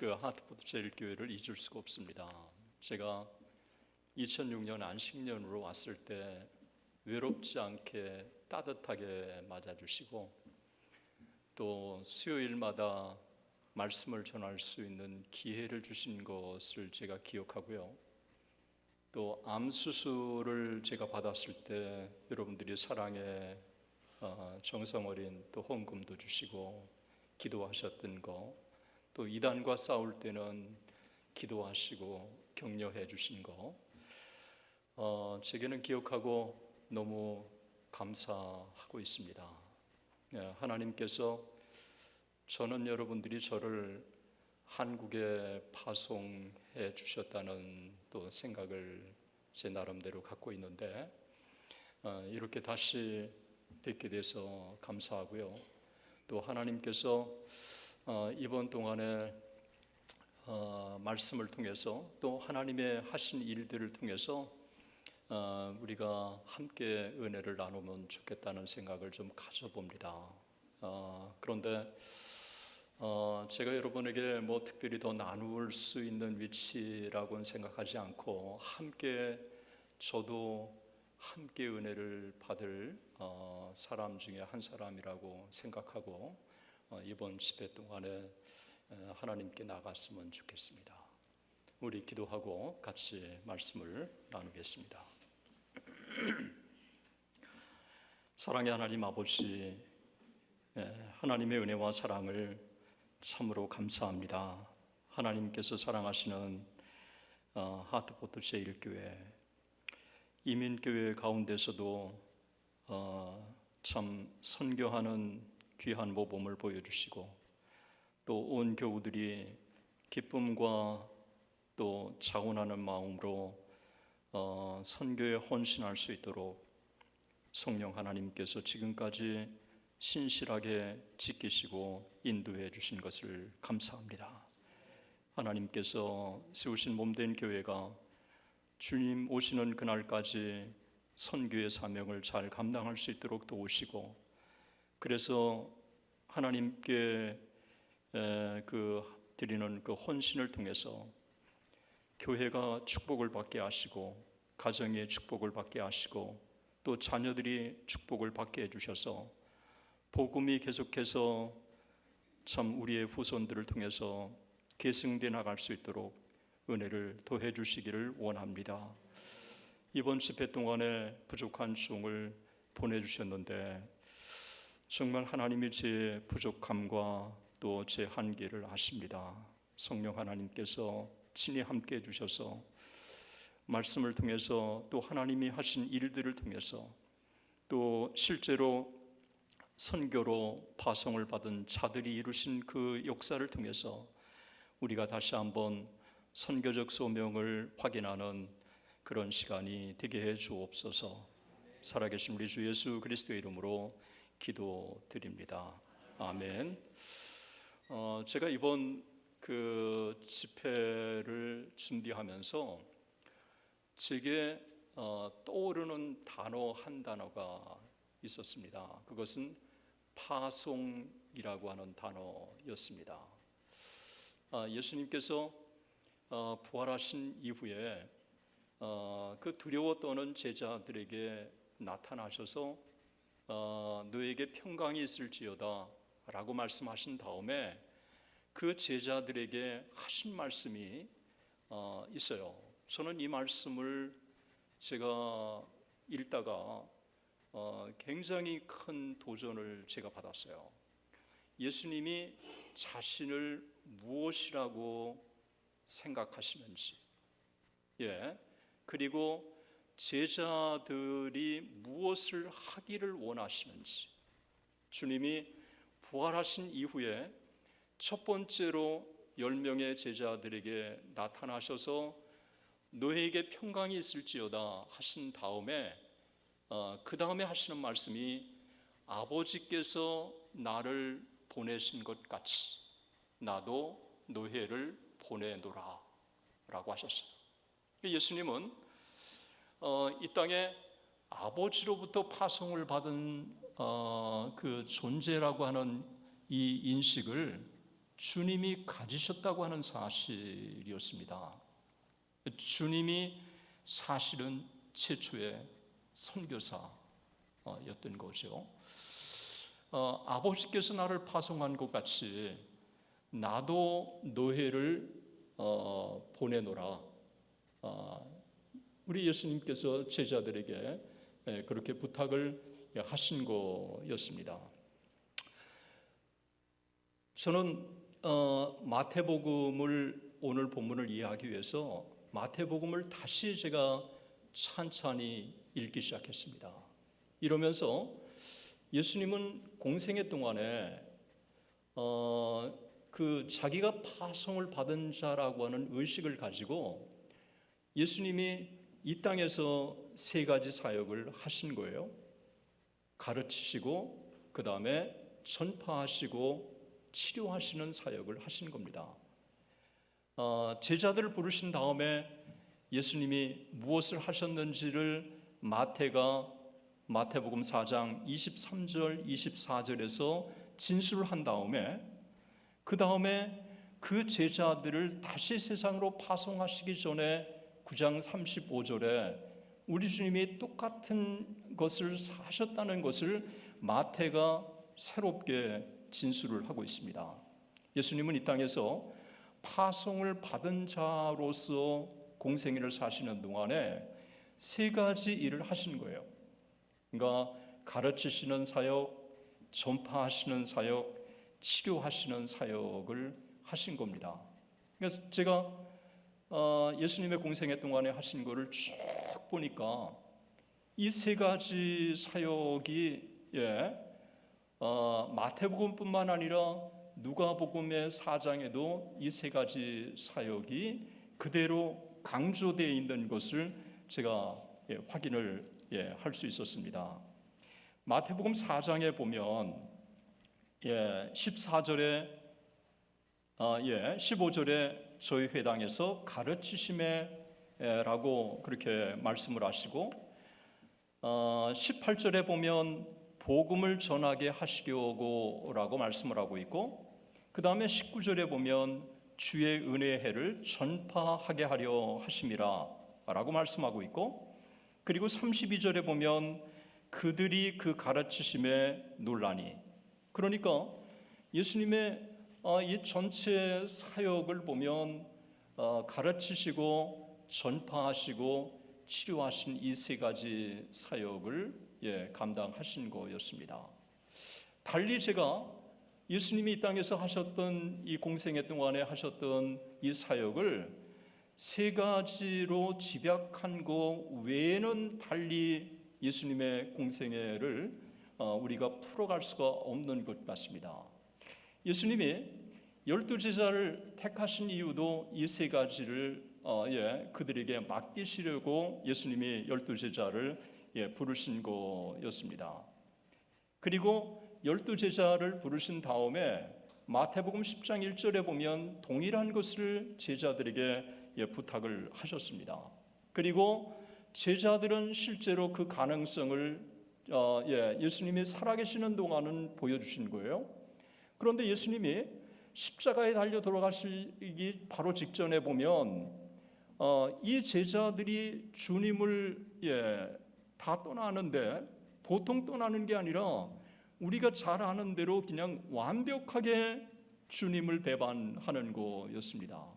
그 하트포트 제일교회를 잊을 수가 없습니다. 제가 2006년 안식년으로 왔을 때 외롭지 않게 따뜻하게 맞아주시고 또 수요일마다 말씀을 전할 수 있는 기회를 주신 것을 제가 기억하고요. 또 암 수술을 제가 받았을 때 여러분들이 사랑의 정성 어린 또 헌금도 주시고 기도하셨던 거, 또 이단과 싸울 때는 기도하시고 격려해 주신 거, 제게는 기억하고 너무 감사하고 있습니다. 하나님께서 저는 여러분들이 저를 한국에 파송해 주셨다는 또 생각을 제 나름대로 갖고 있는데, 이렇게 다시 뵙게 돼서 감사하고요. 또 하나님께서 이번 동안에 말씀을 통해서 또 하나님의 하신 일들을 통해서 우리가 함께 은혜를 나누면 좋겠다는 생각을 좀 가져봅니다. 그런데 제가 여러분에게 뭐 특별히 더 나눌 수 있는 위치라고는 생각하지 않고 함께 저도 함께 은혜를 받을 사람 중에 한 사람이라고 생각하고 이번 집회 동안에 하나님께 나갔으면 좋겠습니다. 우리 기도하고 같이 말씀을 나누겠습니다. 사랑의 하나님 아버지, 하나님의 은혜와 사랑을 참으로 감사합니다. 하나님께서 사랑하시는 하트포트 제일교회, 이민교회 가운데서도 참 선교하는 귀한 모범을 보여주시고 또 온 교우들이 기쁨과 또 자원하는 마음으로 선교에 헌신할 수 있도록 성령 하나님께서 지금까지 신실하게 지키시고 인도해 주신 것을 감사합니다. 하나님께서 세우신 몸된 교회가 주님 오시는 그날까지 선교의 사명을 잘 감당할 수 있도록 도우시고, 그래서 하나님께 드리는 그 헌신을 통해서 교회가 축복을 받게 하시고 가정의 축복을 받게 하시고 또 자녀들이 축복을 받게 해주셔서 복음이 계속해서 참 우리의 후손들을 통해서 계승돼 나갈 수 있도록 은혜를 더해 주시기를 원합니다. 이번 집회 동안에 부족한 종을 보내주셨는데 정말 하나님이 제 부족함과 또 제 한계를 아십니다. 성령 하나님께서 친히 함께 해주셔서 말씀을 통해서 또 하나님이 하신 일들을 통해서 또 실제로 선교로 파송을 받은 자들이 이루신 그 역사를 통해서 우리가 다시 한번 선교적 소명을 확인하는 그런 시간이 되게 해 주옵소서. 살아계신 우리 주 예수 그리스도의 이름으로 기도드립니다. 아멘. 제가 이번 그 집회를 준비하면서 제게 떠오르는 단어 한 단어가 있었습니다. 그것은 파송이라고 하는 단어였습니다. 예수님께서 부활하신 이후에 그 두려워 떠는 제자들에게 나타나셔서 너에게 평강이 있을지어다 라고 말씀하신 다음에 그 제자들에게 하신 말씀이 있어요. 저는 이 말씀을 제가 읽다가 굉장히 큰 도전을 제가 받았어요. 예수님이 자신을 무엇이라고 생각하시는지, 그리고 제자들이 무엇을 하기를 원하시는지, 주님이 부활하신 이후에 첫 번째로 10명의 제자들에게 나타나셔서 너에게 평강이 있을지어다 하신 다음에 그 다음에 하시는 말씀이 아버지께서 나를 보내신 것 같이 나도 너희를 보내노라 라고 하셨어요. 예수님은 이 땅에 아버지로부터 파송을 받은 그 존재라고 하는 이 인식을 주님이 가지셨다고 하는 사실이었습니다. 주님이 사실은 최초의 선교사였던 거죠. 아버지께서 나를 파송한 것 같이 나도 너희를 보내노라. 우리 예수님께서 제자들에게 그렇게 부탁을 하신 거였습니다. 저는 마태복음을 오늘 본문을 이해하기 위해서 마태복음을 다시 제가 찬찬히 읽기 시작했습니다. 이러면서 예수님은 공생애 동안에 그 자기가 파송을 받은 자라고 하는 의식을 가지고 예수님이 이 땅에서 세 가지 사역을 하신 거예요. 가르치시고 그 다음에 전파하시고 치료하시는 사역을 하신 겁니다. 제자들을 부르신 다음에 예수님이 무엇을 하셨는지를 마태복음 4장 23절 24절에서 진술한 다음에 그 다음에 그 제자들을 다시 세상으로 파송하시기 전에 9장 35절에 우리 주님이 똑같은 것을 하셨다는 것을 마태가 새롭게 진술을 하고 있습니다. 예수님은 이 땅에서 파송을 받은 자로서 공생애를 사시는 동안에 세 가지 일을 하신 거예요. 그러니까 가르치시는 사역, 전파하시는 사역, 치료하시는 사역을 하신 겁니다. 그래서 제가 예수님의 공생애 동안에 하신 거를 쭉 보니까 이 세 가지 사역이 마태복음뿐만 아니라 누가복음의 4장에도 이 세 가지 사역이 그대로 강조되어 있는 것을 제가 확인을 할 수 있었습니다. 마태복음 4장에 보면 14절에 15절에 저희 회당에서 가르치심에라고 그렇게 말씀을 하시고 18절에 보면 복음을 전하게 하시려고라고 말씀을 하고 있고 그 다음에 19절에 보면 주의 은혜의 해를 전파하게 하려 하심이라 라고 말씀하고 있고 그리고 32절에 보면 그들이 그 가르치심에 놀라니 그러니까 예수님의 이 전체 사역을 보면 가르치시고 전파하시고 치료하신 이 세 가지 사역을 감당하신 거였습니다. 달리 제가 예수님이 이 땅에서 하셨던 이 공생애 동안에 하셨던 이 사역을 세 가지로 집약한 거 외에는 달리 예수님의 공생애를 우리가 풀어갈 수가 없는 것 같습니다. 예수님이 12제자를 택하신 이유도 이 세 가지를 그들에게 맡기시려고 예수님이 12제자를 부르신 거였습니다. 그리고 12제자를 부르신 다음에 마태복음 10장 1절에 보면 동일한 것을 제자들에게 부탁을 하셨습니다. 그리고 제자들은 실제로 그 가능성을 예수님이 살아계시는 동안은 보여주신 거예요. 그런데 예수님이 십자가에 달려 돌아가시기 바로 직전에 보면 이 제자들이 주님을 다 떠나는데 보통 떠나는 게 아니라 우리가 잘 아는 대로 그냥 완벽하게 주님을 배반하는 거였습니다.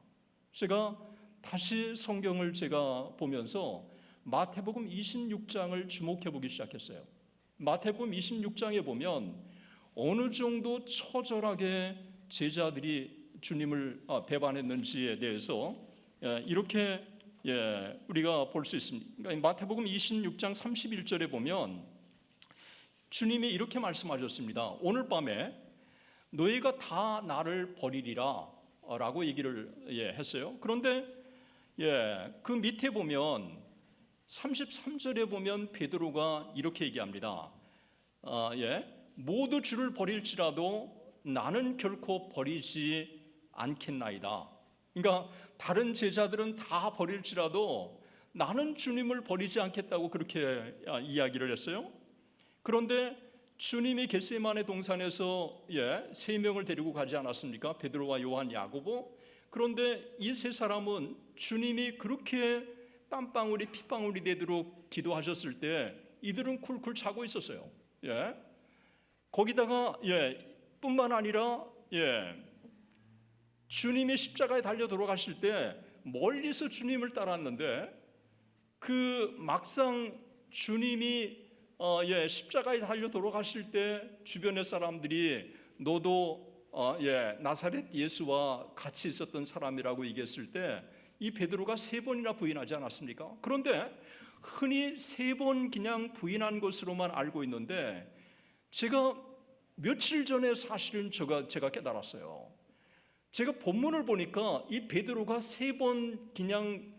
제가 다시 성경을 제가 보면서 마태복음 26장을 주목해 보기 시작했어요. 마태복음 26장에 보면 어느 정도 처절하게 제자들이 주님을 배반했는지에 대해서 이렇게 우리가 볼 수 있습니다. 그러니까 마태복음 26장 31절에 보면 주님이 이렇게 말씀하셨습니다. 오늘 밤에 너희가 다 나를 버리리라 라고 얘기를 했어요. 그런데 그 밑에 보면 33절에 보면 베드로가 이렇게 얘기합니다. 모두 주를 버릴지라도 나는 결코 버리지 않겠나이다. 그러니까 다른 제자들은 다 버릴지라도 나는 주님을 버리지 않겠다고 그렇게 이야기를 했어요. 그런데 주님이 겟세마네 동산에서 세 명을 데리고 가지 않았습니까? 베드로와 요한, 야고보. 그런데 이 세 사람은 주님이 그렇게 땀방울이 핏방울이 되도록 기도하셨을 때 이들은 쿨쿨 자고 있었어요. 거기다가 뿐만 아니라 주님이 십자가에 달려 돌아가실 때 멀리서 주님을 따랐는데 그 막상 주님이 십자가에 달려 돌아가실 때 주변의 사람들이 너도 나사렛 예수와 같이 있었던 사람이라고 얘기했을 때 이 베드로가 3번이나 부인하지 않았습니까? 그런데 흔히 3번 그냥 부인한 것으로만 알고 있는데 제가 며칠 전에 사실은 제가 깨달았어요. 제가 본문을 보니까 이 베드로가 3번 그냥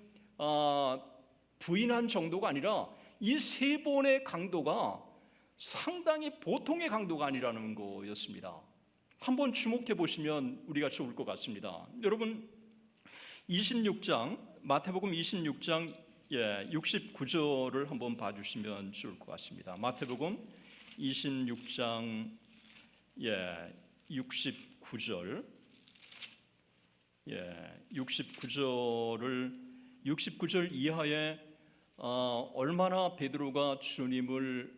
부인한 정도가 아니라 이 3번의 강도가 상당히 보통의 강도가 아니라는 거였습니다. 한번 주목해 보시면 우리가 좋을 것 같습니다. 여러분 26장 마태복음 26장 69절을 한번 봐주시면 좋을 것 같습니다. 마태복음 26장 69절 69절 이하에 얼마나 베드로가 주님을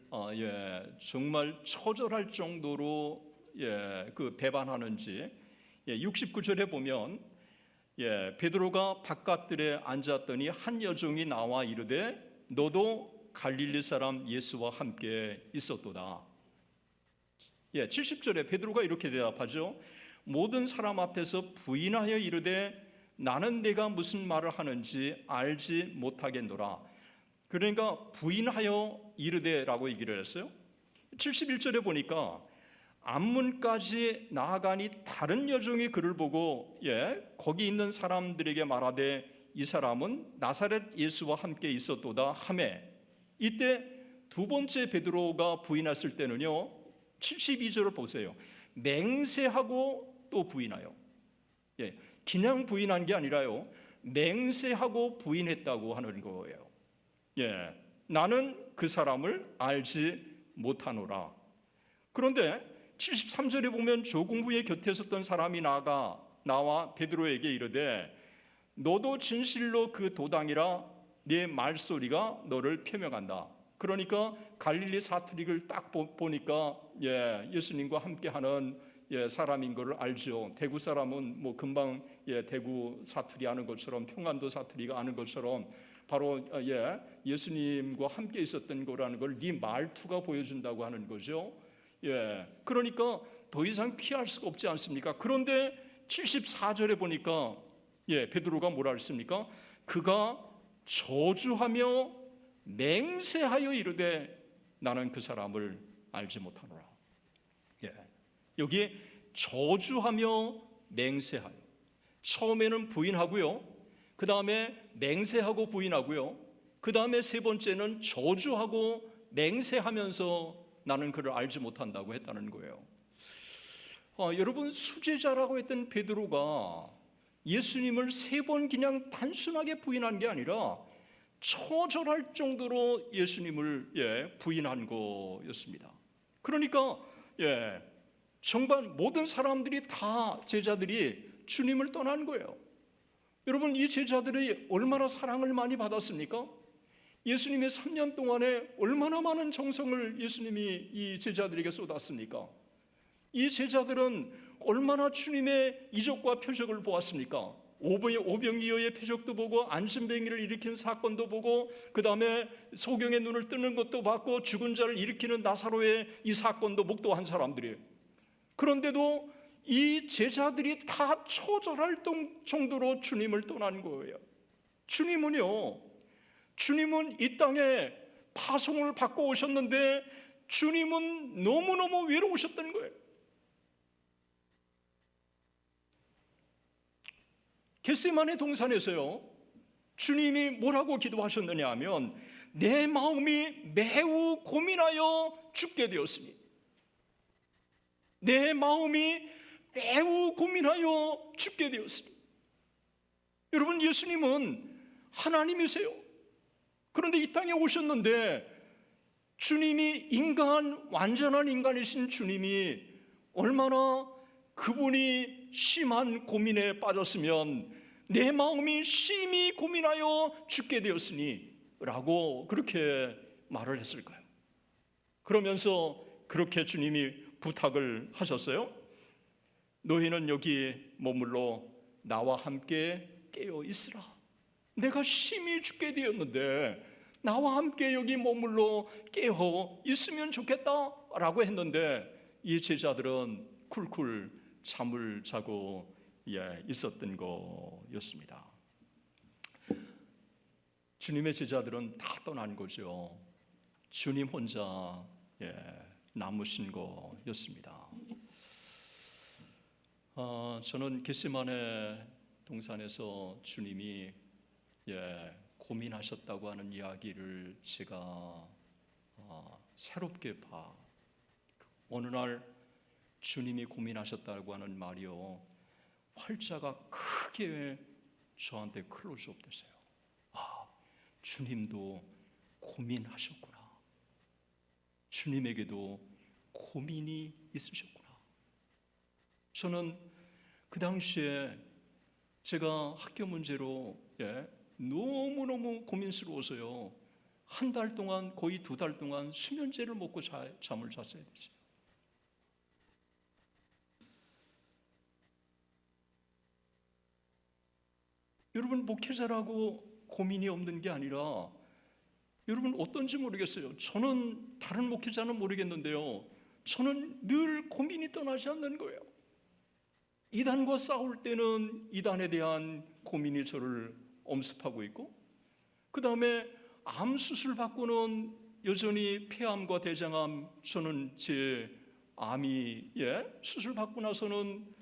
정말 처절할 정도로 그 배반하는지 69절에 보면 베드로가 바깥들에 앉았더니 한 여종이 나와 이르되 너도 갈릴리 사람 예수와 함께 있었도다. 70절에 베드로가 이렇게 대답하죠. 모든 사람 앞에서 부인하여 이르되 나는 내가 무슨 말을 하는지 알지 못하겠노라. 그러니까 부인하여 이르되라고 얘기를 했어요. 71절에 보니까 앞문까지 나아가니 다른 여종이 그를 보고 거기 있는 사람들에게 말하되 이 사람은 나사렛 예수와 함께 있었도다 하매 이때 두 번째 베드로가 부인했을 때는요 72절을 보세요. 맹세하고 또 부인하여 그냥 부인한 게 아니라요 맹세하고 부인했다고 하는 거예요. 나는 그 사람을 알지 못하노라. 그런데 73절에 보면 조금 후에 곁에 섰던 사람이 나와 베드로에게 이르되 너도 진실로 그 도당이라 네 말소리가 너를 표명한다. 그러니까 갈릴리 사투리를 딱 보니까 예수님과 함께하는 사람인 것을 알죠. 대구 사람은 뭐 금방 대구 사투리 아는 것처럼 평안도 사투리가 아는 것처럼 바로 예수님과 함께 있었던 거라는 걸 네 말투가 보여준다고 하는 거죠. 그러니까 더 이상 피할 수가 없지 않습니까? 그런데 74절에 보니까 베드로가 뭐라 했습니까? 그가 저주하며 맹세하여 이르되 나는 그 사람을 알지 못하노라. 여기 저주하며 맹세하여 처음에는 부인하고요. 그 다음에 맹세하고 부인하고요. 그 다음에 세 번째는 저주하고 맹세하면서 나는 그를 알지 못한다고 했다는 거예요. 여러분 수제자라고 했던 베드로가 예수님을 3번 그냥 단순하게 부인한 게 아니라 처절할 정도로 예수님을 부인한 거였습니다. 그러니까 정말 모든 사람들이 다 제자들이 주님을 떠난 거예요. 여러분 이 제자들이 얼마나 사랑을 많이 받았습니까? 예수님이 3년 동안에 얼마나 많은 정성을 예수님이 이 제자들에게 쏟았습니까? 이 제자들은 얼마나 주님의 이적과 표적을 보았습니까? 오병이어의 표적도 보고 안심뱅이를 일으킨 사건도 보고 그 다음에 소경의 눈을 뜨는 것도 봤고 죽은 자를 일으키는 나사로의 이 사건도 목도한 사람들이에요. 그런데도 이 제자들이 다 처절할 정도로 주님을 떠난 거예요. 주님은 이 땅에 파송을 받고 오셨는데 주님은 너무너무 외로우셨다는 거예요. 겟세마네 동산에서요 주님이 뭐라고 기도하셨느냐 하면 내 마음이 매우 고민하여 죽게 되었으니 내 마음이 매우 고민하여 죽게 되었으니 여러분 예수님은 하나님이세요. 그런데 이 땅에 오셨는데 주님이 완전한 인간이신 주님이 얼마나 그분이 심한 고민에 빠졌으면 내 마음이 심히 고민하여 죽게 되었으니 라고 그렇게 말을 했을까요? 그러면서 그렇게 주님이 부탁을 하셨어요. 너희는 여기 머물러 나와 함께 깨어 있으라. 내가 심히 죽게 되었는데 나와 함께 여기 머물러 깨어 있으면 좋겠다 라고 했는데 이 제자들은 쿨쿨 잠을 자고 있었던 거였습니다. 주님의 제자들은 다 떠난 거죠. 주님 혼자 남으신 거였습니다. 저는 겟세마네 동산에서 주님이 고민하셨다고 하는 이야기를 제가 새롭게 어느 날 주님이 고민하셨다고 하는 말이요, 활자가 크게 저한테 클로즈업 됐어요. 주님도 고민하셨구나. 주님에게도 고민이 있으셨구나. 저는 그 당시에 제가 학교 문제로 너무너무 고민스러워서요, 한 달 동안, 거의 2달 동안 수면제를 먹고 잠을 잤어야 됐어요. 여러분, 목회자라고 고민이 없는 게 아니라, 여러분 어떤지 모르겠어요. 저는 다른 목회자는 모르겠는데요, 저는 늘 고민이 떠나지 않는 거예요. 이단과 싸울 때는 이단에 대한 고민이 저를 엄습하고 있고, 그 다음에 암 수술 받고는 여전히 폐암과 대장암, 저는 제 암이 수술 받고 나서는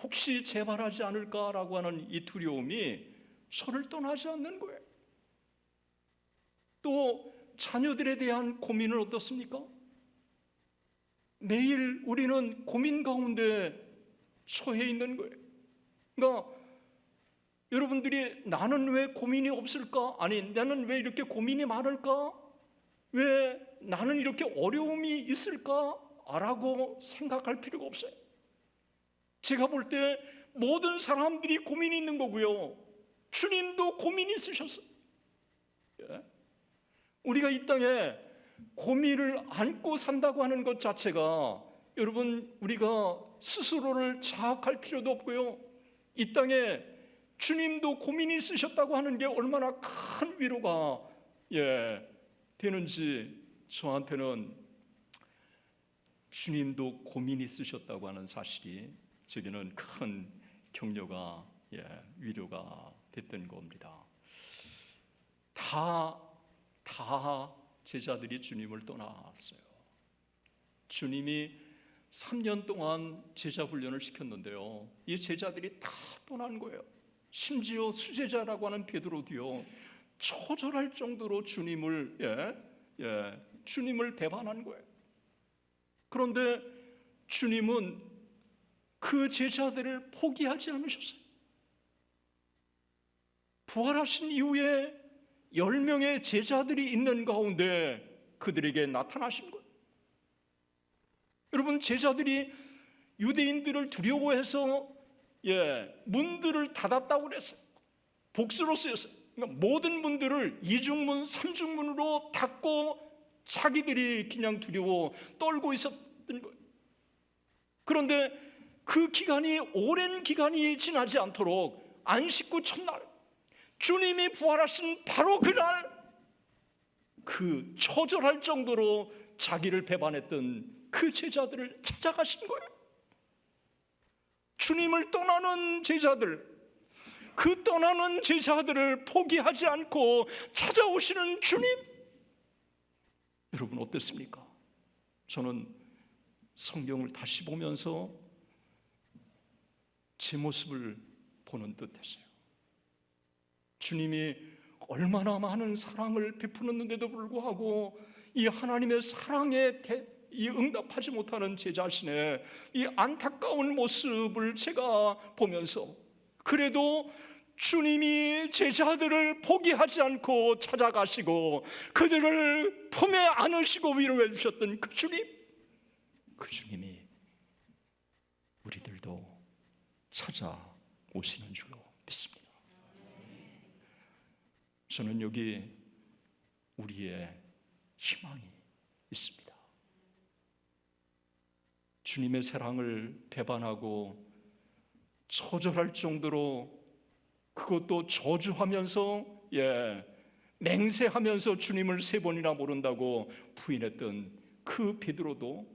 혹시 재발하지 않을까라고 하는 이 두려움이 저를 떠나지 않는 거예요. 또 자녀들에 대한 고민은 어떻습니까? 매일 우리는 고민 가운데 처해 있는 거예요. 그러니까 여러분들이 나는 왜 고민이 없을까? 아니, 나는 왜 이렇게 고민이 많을까? 왜 나는 이렇게 어려움이 있을까? 라고 생각할 필요가 없어요. 제가 볼 때 모든 사람들이 고민이 있는 거고요, 주님도 고민이 있으셨어요. 우리가 이 땅에 고민을 안고 산다고 하는 것 자체가, 여러분, 우리가 스스로를 자학할 필요도 없고요, 이 땅에 주님도 고민이 있으셨다고 하는 게 얼마나 큰 위로가 되는지, 저한테는 주님도 고민이 있으셨다고 하는 사실이 제게는 큰 격려가, 위로가 됐던 겁니다. 다 제자들이 주님을 떠났어요. 주님이 3년 동안 제자 훈련을 시켰는데요, 이 제자들이 다 떠난 거예요. 심지어 수제자라고 하는 베드로도요, 초절할 정도로 주님을 배반한 거예요. 그런데 주님은 그 제자들을 포기하지 않으셨어요. 부활하신 이후에 10명의 제자들이 있는 가운데 그들에게 나타나신 거예요. 여러분, 제자들이 유대인들을 두려워해서 문들을 닫았다고 그랬어요. 복수로 쓰였어요. 그러니까 모든 문들을 2중문, 3중문으로 닫고 자기들이 그냥 두려워 떨고 있었던 거예요. 그런데 그 기간이 오랜 기간이 지나지 않도록 안식구 첫날, 주님이 부활하신 바로 그날, 그 처절할 정도로 자기를 배반했던 그 제자들을 찾아가신 거예요. 주님을 떠나는 제자들, 그 떠나는 제자들을 포기하지 않고 찾아오시는 주님, 여러분 어땠습니까? 저는 성경을 다시 보면서 제 모습을 보는 듯했어요. 주님이 얼마나 많은 사랑을 베푸는데도 불구하고 이 하나님의 사랑에 이 응답하지 못하는 제 자신의 이 안타까운 모습을 제가 보면서, 그래도 주님이 제자들을 포기하지 않고 찾아가시고 그들을 품에 안으시고 위로해 주셨던 그 주님, 그 주님이 우리들도 찾아오시는 줄로 믿습니다. 저는 여기 우리의 희망이 있습니다. 주님의 사랑을 배반하고 초절할 정도로, 그것도 저주하면서 맹세하면서 주님을 3번이나 모른다고 부인했던 그 베드로도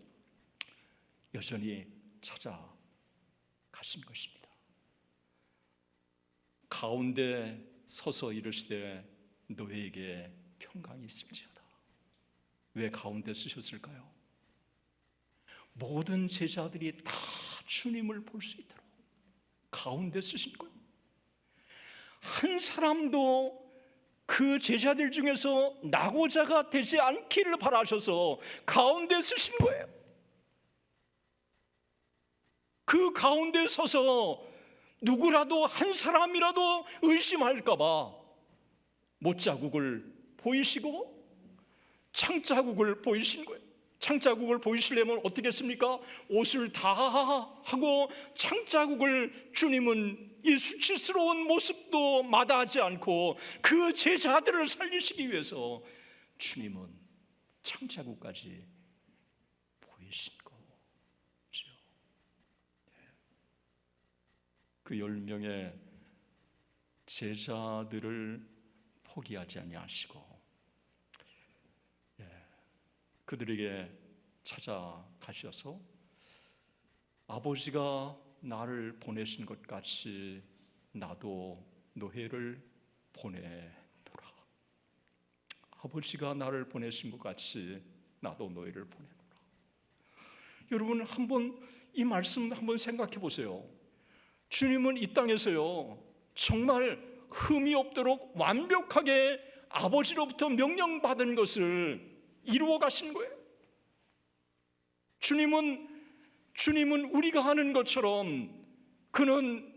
여전히 찾아가신 것입니다. 가운데 서서 이르시되 너희에게 평강이 있을지어다. 왜 가운데 쓰셨을까요? 모든 제자들이 다 주님을 볼 수 있도록 가운데 쓰신 거예요. 한 사람도 그 제자들 중에서 낙오자가 되지 않기를 바라셔서 가운데 쓰신 거예요. 그 가운데 서서 누구라도 한 사람이라도 의심할까 봐 못자국을 보이시고 창자국을 보이신 거예요. 창자국을 보이시려면 어떻게 했습니까? 옷을 다 하고 창자국을, 주님은 이 수치스러운 모습도 마다하지 않고 그 제자들을 살리시기 위해서 주님은 창자국까지 보이신 거죠. 그 10명의 제자들을 포기하지 아니하시고 그들에게 찾아가셔서 아버지가 나를 보내신 것 같이 나도 너희를 보내노라. 아버지가 나를 보내신 것 같이 나도 너희를 보내노라. 여러분, 한번 이 말씀 한번 생각해 보세요. 주님은 이 땅에서요 정말 흠이 없도록 완벽하게 아버지로부터 명령받은 것을 이루어 가신 거예요. 주님은 우리가 하는 것처럼 그는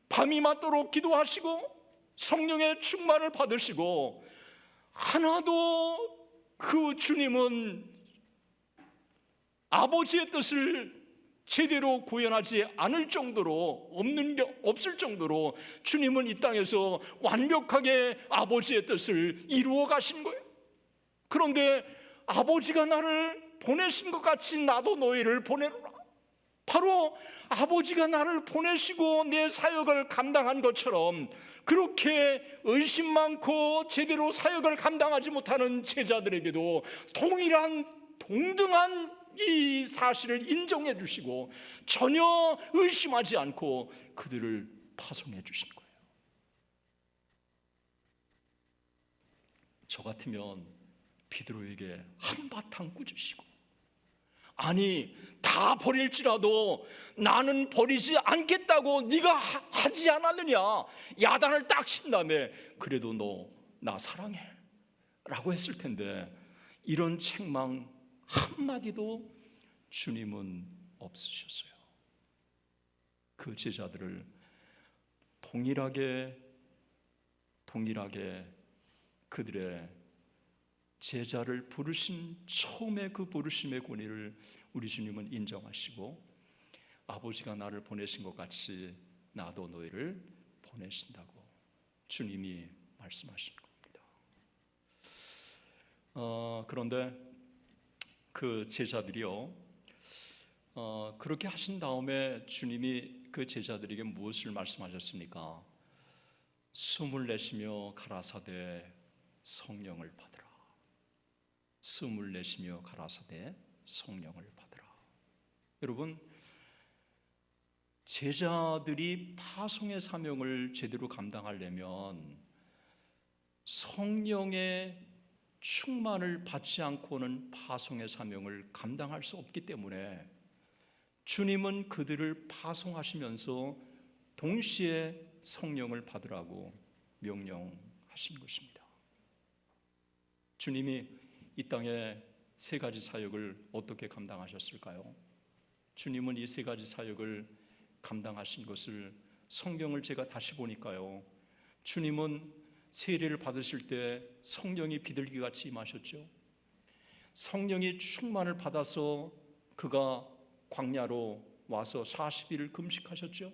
밤이 맞도록 기도하시고 성령의 충만을 받으시고, 하나도 그 주님은 아버지의 뜻을 제대로 구현하지 않을 정도로, 없을 정도로 주님은 이 땅에서 완벽하게 아버지의 뜻을 이루어 가신 거예요. 그런데 아버지가 나를 보내신 것 같이 나도 너희를 보내노라. 바로 아버지가 나를 보내시고 내 사역을 감당한 것처럼 그렇게 의심 많고 제대로 사역을 감당하지 못하는 제자들에게도 동등한 이 사실을 인정해 주시고 전혀 의심하지 않고 그들을 파송해 주신 거예요. 저 같으면 베드로에게 한바탕 꾸짖으시고, 아니 다 버릴지라도 나는 버리지 않겠다고 네가 하지 않았느냐, 야단을 딱 친 다음에 그래도 너 나 사랑해 라고 했을 텐데 이런 책망 한마디도 주님은 없으셨어요. 그 제자들을 동일하게 그들의 제자를 부르신 처음에 그 부르심의 권위를 우리 주님은 인정하시고, 아버지가 나를 보내신 것 같이 나도 너희를 보내신다고 주님이 말씀하신 겁니다. 그런데 그 제자들이요 그렇게 하신 다음에 주님이 그 제자들에게 무엇을 말씀하셨습니까? 숨을 내쉬며 가라사대 성령을 받으라. 숨을 내쉬며 가라사대 성령을 받으라. 여러분, 제자들이 파송의 사명을 제대로 감당하려면 성령의 충만을 받지 않고는 파송의 사명을 감당할 수 없기 때문에 주님은 그들을 파송하시면서 동시에 성령을 받으라고 명령하신 것입니다. 주님이 이 땅에 3가지 사역을 어떻게 감당하셨을까요? 주님은 이 3가지 사역을 감당하신 것을 성경을 제가 다시 보니까요 주님은 세례를 받으실 때 성령이 비둘기같이 임하셨죠. 성령이 충만을 받아서 그가 광야로 와서 40일을 금식하셨죠.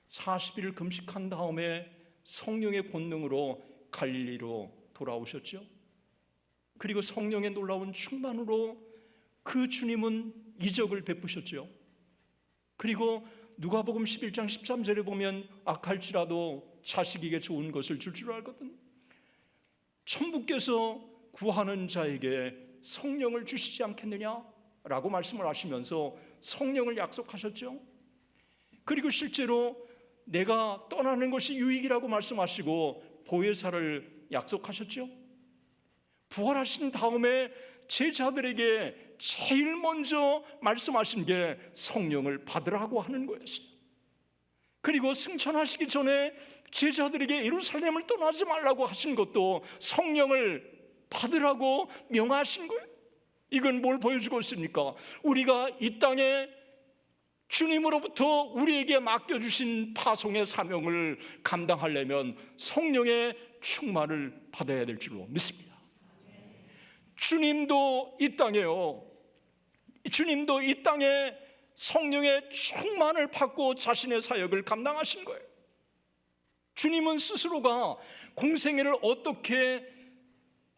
40일을 금식한 다음에 성령의 권능으로 갈릴리로 돌아오셨죠. 그리고 성령의 놀라운 충만으로 그 주님은 이적을 베푸셨죠. 그리고 누가복음 11장 13절에 보면 악할지라도 자식에게 좋은 것을 줄 줄 알거든. 천부께서 구하는 자에게 성령을 주시지 않겠느냐라고 말씀을 하시면서 성령을 약속하셨죠. 그리고 실제로 내가 떠나는 것이 유익이라고 말씀하시고 보혜사를 약속하셨죠. 부활하신 다음에 제자들에게 제일 먼저 말씀하신 게 성령을 받으라고 하는 거였어요. 그리고 승천하시기 전에 제자들에게 예루살렘을 떠나지 말라고 하신 것도 성령을 받으라고 명하신 거예요. 이건 뭘 보여주고 있습니까? 우리가 이 땅에 주님으로부터 우리에게 맡겨주신 파송의 사명을 감당하려면 성령의 충만을 받아야 될 줄로 믿습니다. 주님도 이 땅에 성령의 충만을 받고 자신의 사역을 감당하신 거예요. 주님은 스스로가 공생애를 어떻게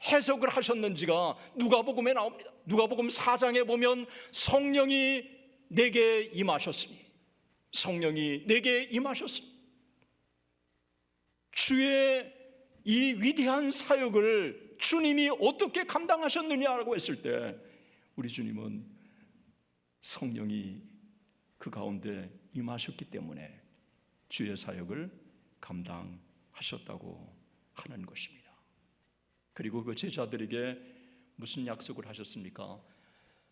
해석을 하셨는지가 누가복음에 나옵니다. 누가복음 4장에 보면 성령이 내게 임하셨으니, 성령이 내게 임하셨으니, 주의 이 위대한 사역을 주님이 어떻게 감당하셨느냐라고 했을 때 우리 주님은 성령이 그 가운데 임하셨기 때문에 주의 사역을 감당하셨다고 하는 것입니다. 그리고 그 제자들에게 무슨 약속을 하셨습니까?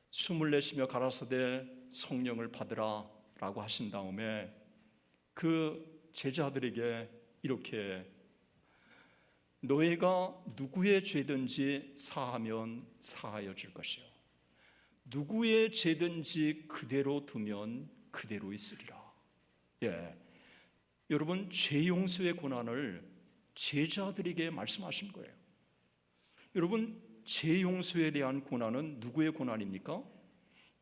숨을 내쉬며 가라사대 성령을 받으라 라고 하신 다음에 그 제자들에게 이렇게 너희가 누구의 죄든지 사하면 사하여 줄 것이요 누구의 죄든지 그대로 두면 그대로 있으리라. 여러분, 죄 용서의 고난을 제자들에게 말씀하신 거예요. 여러분, 죄 용서에 대한 고난은 누구의 고난입니까?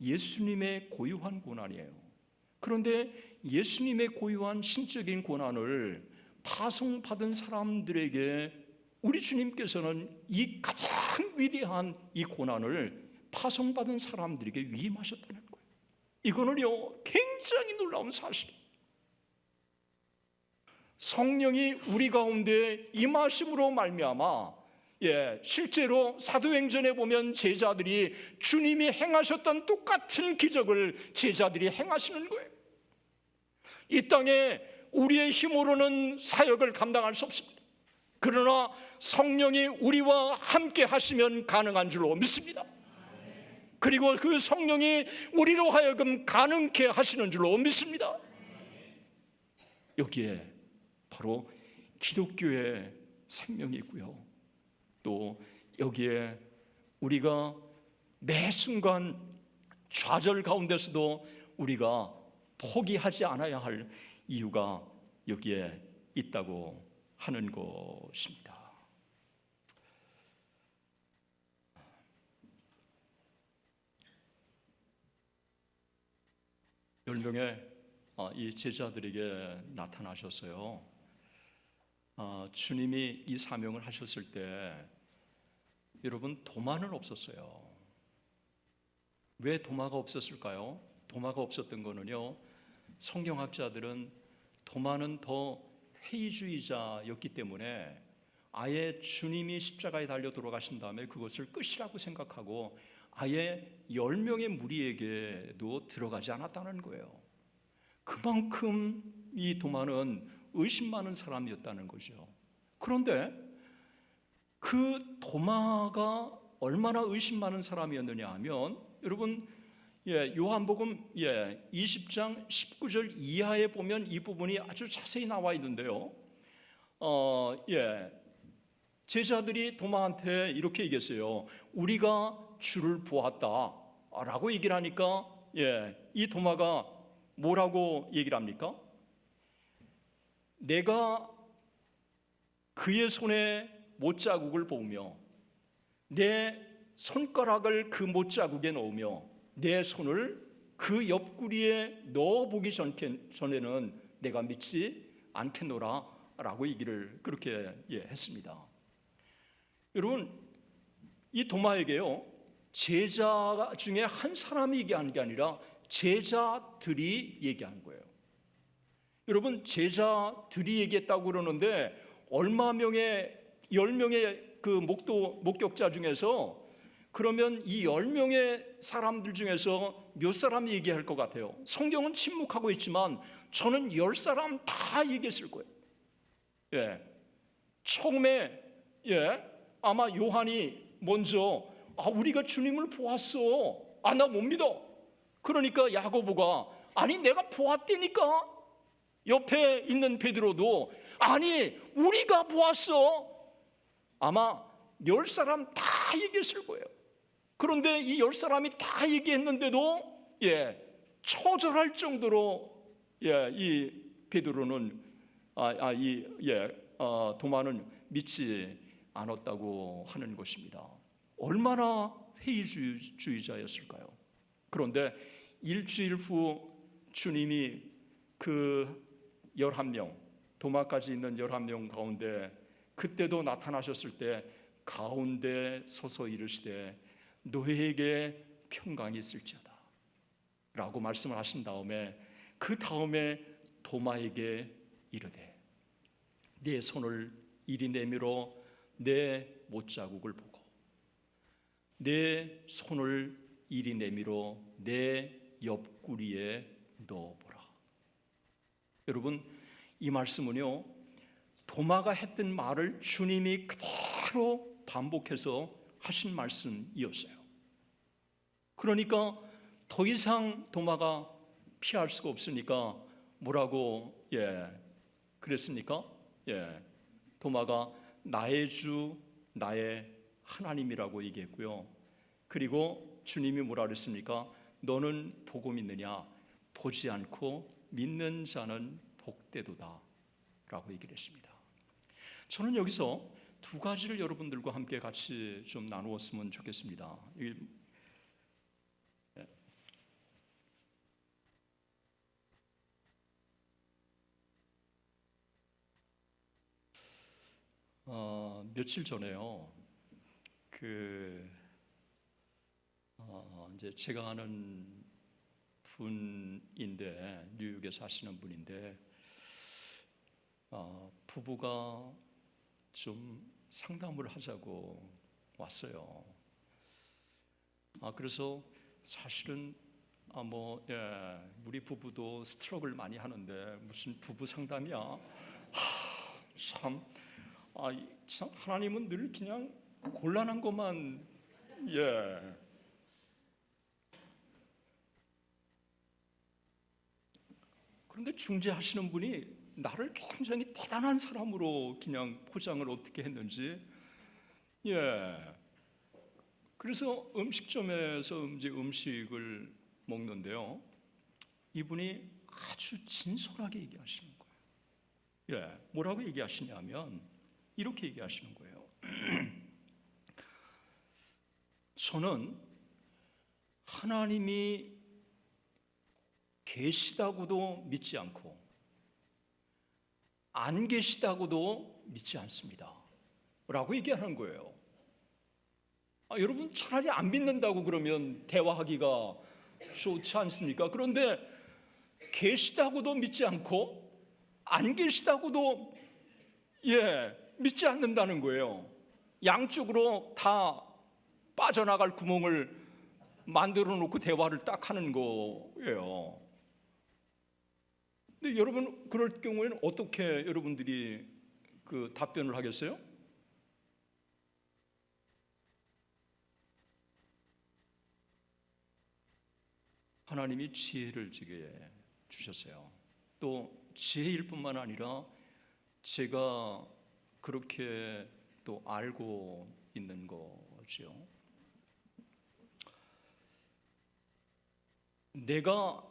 예수님의 고유한 고난이에요. 그런데 예수님의 고유한 신적인 고난을 파송받은 사람들에게 우리 주님께서는 이 가장 위대한 이 고난을 파송받은 사람들에게 위임하셨다는 거예요. 이거는요 굉장히 놀라운 사실이에요. 성령이 우리 가운데 임하심으로 말미암아 실제로 사도행전에 보면 제자들이 주님이 행하셨던 똑같은 기적을 제자들이 행하시는 거예요. 이 땅에 우리의 힘으로는 사역을 감당할 수 없습니다. 그러나 성령이 우리와 함께 하시면 가능한 줄로 믿습니다. 그리고 그 성령이 우리로 하여금 가능케 하시는 줄로 믿습니다. 여기에 바로 기독교의 생명이 있고요, 또 여기에 우리가 매 순간 좌절 가운데서도 우리가 포기하지 않아야 할 이유가 여기에 있다고 하는 것입니다. 10명의 이 제자들에게 나타나셨어요. 주님이 이 사명을 하셨을 때 여러분 도마는 없었어요. 왜 도마가 없었을까요? 도마가 없었던 거는요, 성경학자들은 도마는 더 회의주의자였기 때문에 아예 주님이 십자가에 달려 돌아가신 다음에 그것을 끝이라고 생각하고 아예 10명의 무리에게도 들어가지 않았다는 거예요. 그만큼 이 도마는 의심 많은 사람이었다는 거죠. 그런데 그 도마가 얼마나 의심 많은 사람이었느냐 하면 여러분, 요한복음 20장 19절 이하에 보면 이 부분이 아주 자세히 나와 있는데요. 제자들이 도마한테 이렇게 얘기했어요. 우리가 주를 보았다라고 얘기를 하니까 이 도마가 뭐라고 얘기를 합니까? 내가 그의 손에 못자국을 보며 내 손가락을 그 못자국에 넣으며 내 손을 그 옆구리에 넣어보기 전에는 내가 믿지 않겠노라 라고 얘기를 그렇게 했습니다. 여러분, 이 도마에게요, 제자 중에 한 사람이 얘기하는 게 아니라 제자들이 얘기하는 거예요. 여러분, 제자들이 얘기했다고 그러는데 얼마 명의 10명의 그 목격자 중에서 그러면 이 10명의 사람들 중에서 몇 사람이 얘기할 것 같아요? 성경은 침묵하고 있지만 저는 10사람 다 얘기했을 거예요. 처음에 아마 요한이 먼저 우리가 주님을 보았어. 나 못 믿어. 그러니까 야고보가 아니 내가 보았다니까. 옆에 있는 베드로도 아니 우리가 보았어. 아마 10사람 다 얘기했을 거예요. 그런데 이 10사람이 다 얘기했는데도 처절할 정도로 이 베드로는 도마는 믿지 않았다고 하는 것입니다. 얼마나 회의주의자였을까요? 그런데 일주일 후 주님이 그 11명, 도마까지 있는 11명 가운데 그때도 나타나셨을 때 가운데 서서 이르시되 너희에게 평강이 있을지어다 라고 말씀을 하신 다음에 그 다음에 도마에게 이르되 네 손을 이리 내밀어 내 못자국을 보고 내 손을 이리 내밀어 내 옆구리에 넣어보라. 여러분, 이 말씀은요, 도마가 했던 말을 주님이 그대로 반복해서 하신 말씀이었어요. 그러니까 더 이상 도마가 피할 수가 없으니까 뭐라고 그랬습니까? 도마가 나의 주 나의 하나님이라고 얘기했고요. 그리고 주님이 뭐라 그랬습니까? 너는 보고 믿느냐? 보지 않고 믿는 자는 복되도다 라고 얘기를 했습니다. 저는 여기서 두 가지를 여러분들과 함께 같이 좀 나누었으면 좋겠습니다. 며칠 전에요. 이제 제가 아는 분인데 뉴욕에 사시는 분인데 부부가 좀 상담을 하자고 왔어요. 그래서 사실은 우리 부부도 스트러글 많이 하는데 무슨 부부 상담이야? 참 하나님은 늘 그냥 곤란한 것만 그런데 중재하시는 분이 나를 굉장히 대단한 사람으로 그냥 포장을 어떻게 했는지 그래서 음식점에서 이제 음식을 먹는데요, 이분이 아주 진솔하게 얘기하시는 거예요. 뭐라고 얘기하시냐면 이렇게 얘기하시는 거예요. 저는 하나님이 계시다고도 믿지 않고 안 계시다고도 믿지 않습니다 라고 얘기하는 거예요. 여러분, 차라리 안 믿는다고 그러면 대화하기가 좋지 않습니까? 그런데 계시다고도 믿지 않고 안 계시다고도 믿지 않는다는 거예요. 양쪽으로 다 빠져나갈 구멍을 만들어 놓고 대화를 딱 하는 거예요. 근데 여러분, 그럴 경우에는 어떻게 여러분들이 그 답변을 하겠어요? 하나님이 지혜를 주셨어요. 또 지혜일 뿐만 아니라 제가 그렇게 또 알고 있는 거죠. 내가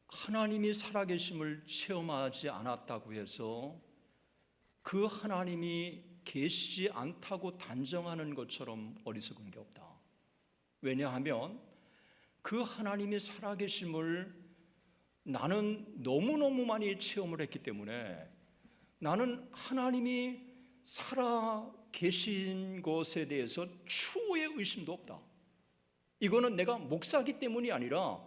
하나님이 살아계심을 체험하지 않았다고 해서 그 하나님이 계시지 않다고 단정하는 것처럼 어리석은 게 없다. 왜냐하면 그 하나님이 살아계심을 나는 너무너무 많이 체험을 했기 때문에 나는 하나님이 살아계신 것에 대해서 추호의 의심도 없다. 이거는 내가 목사기 때문이 아니라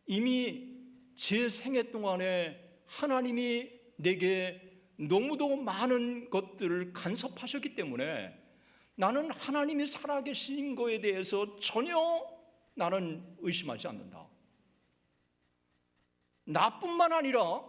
이미 제 생애 동안에 하나님이 내게 너무도 많은 것들을 간섭하셨기 때문에 나는 하나님이 살아계신 것에 대해서 전혀 나는 의심하지 않는다. 나뿐만 아니라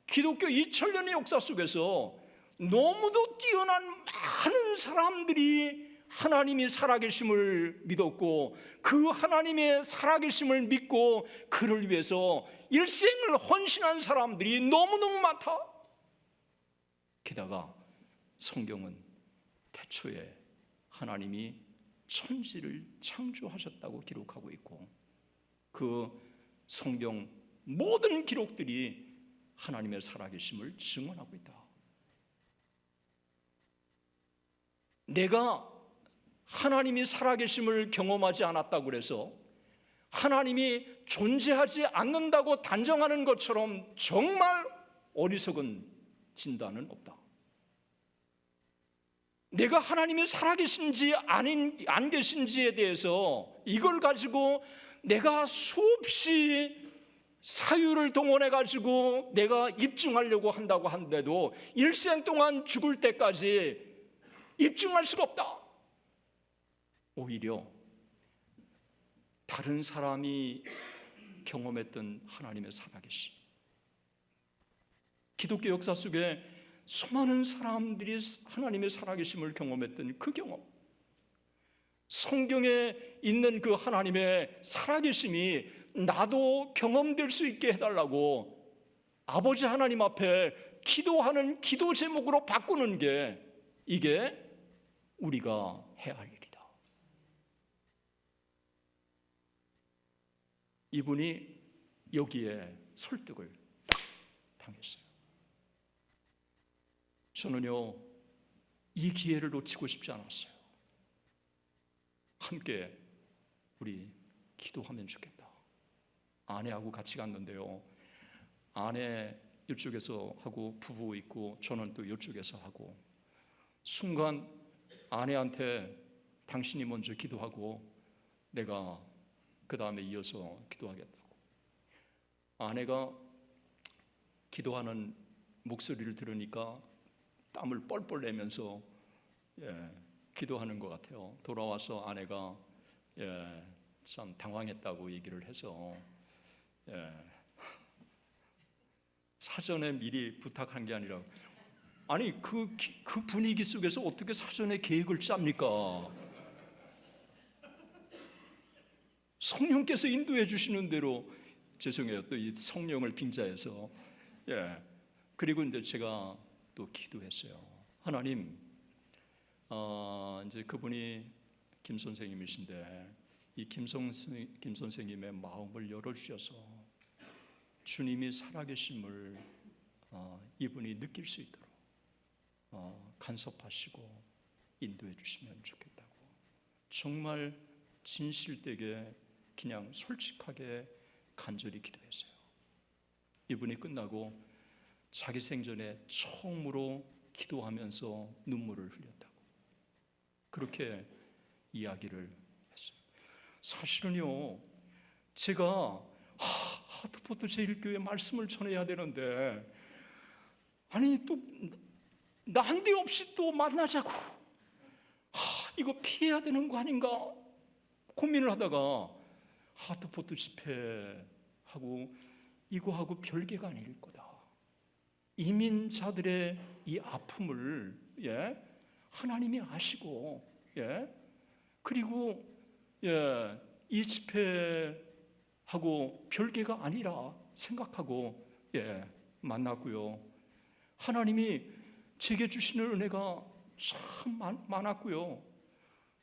기독교 2000년의 역사 속에서 너무도 뛰어난 많은 사람들이 하나님이 살아계심을 믿었고 그 하나님의 살아계심을 믿고 그를 위해서 일생을 헌신한 사람들이 너무너무 많다. 게다가 성경은 태초에 하나님이 천지를 창조하셨다고 기록하고 있고 그 성경 모든 기록들이 하나님의 살아계심을 증언하고 있다. 내가 하나님이 살아계심을 경험하지 않았다고 해서 하나님이 존재하지 않는다고 단정하는 것처럼 정말 어리석은 진단은 없다. 내가 하나님이 살아계신지 안 계신지에 대해서 이걸 가지고 내가 수없이 사유를 동원해 가지고 내가 입증하려고 한다고 하는데도 일생 동안 죽을 때까지 입증할 수가 없다. 오히려 다른 사람이 경험했던 하나님의 살아계심, 기독교 역사 속에 수많은 사람들이 하나님의 살아계심을 경험했던 그 경험, 성경에 있는 그 하나님의 살아계심이 나도 경험될 수 있게 해달라고 아버지 하나님 앞에 기도하는 기도 제목으로 바꾸는 게 이게 우리가 해야 할 일이다. 이분이 여기에 설득을 당했어요. 저는요, 이 기회를 놓치고 싶지 않았어요. 함께 우리 기도하면 좋겠다. 아내하고 같이 갔는데요, 아내 이쪽에서 하고 부부 있고 저는 또 이쪽에서 하고, 순간 아내한테 당신이 먼저 기도하고 내가 그 다음에 이어서 기도하겠다고. 아내가 기도하는 목소리를 들으니까 땀을 뻘뻘 내면서 기도하는 것 같아요. 돌아와서 아내가 참 당황했다고 얘기를 해서 사전에 미리 부탁한 게 아니라, 아니 그 분위기 속에서 어떻게 사전에 계획을 짭니까? 성령께서 인도해 주시는 대로, 죄송해요, 또 이 성령을 빙자해서 그리고 이제 제가 또 기도했어요. 하나님, 이제 그분이 김 선생님이신데 이 김 선생님의 마음을 열어주셔서 주님이 살아계심을 이분이 느낄 수 있도록 간섭하시고 인도해 주시면 좋겠다고 정말 진실되게 그냥 솔직하게 간절히 기도했어요. 이분이 끝나고 자기 생전에 처음으로 기도하면서 눈물을 흘렸다고 그렇게 이야기를 했어요. 사실은요, 제가 하트포트 제1교회 말씀을 전해야 되는데, 아니 또 난데없이 또 만나자고 이거 피해야 되는 거 아닌가 고민을 하다가 하트포트 집회하고 이거하고 별개가 아닐 거다. 이민자들의 이 아픔을 하나님이 아시고 그리고 이 집회하고 별개가 아니라 생각하고 만났고요. 하나님이 제게 주시는 은혜가 참 많았고요.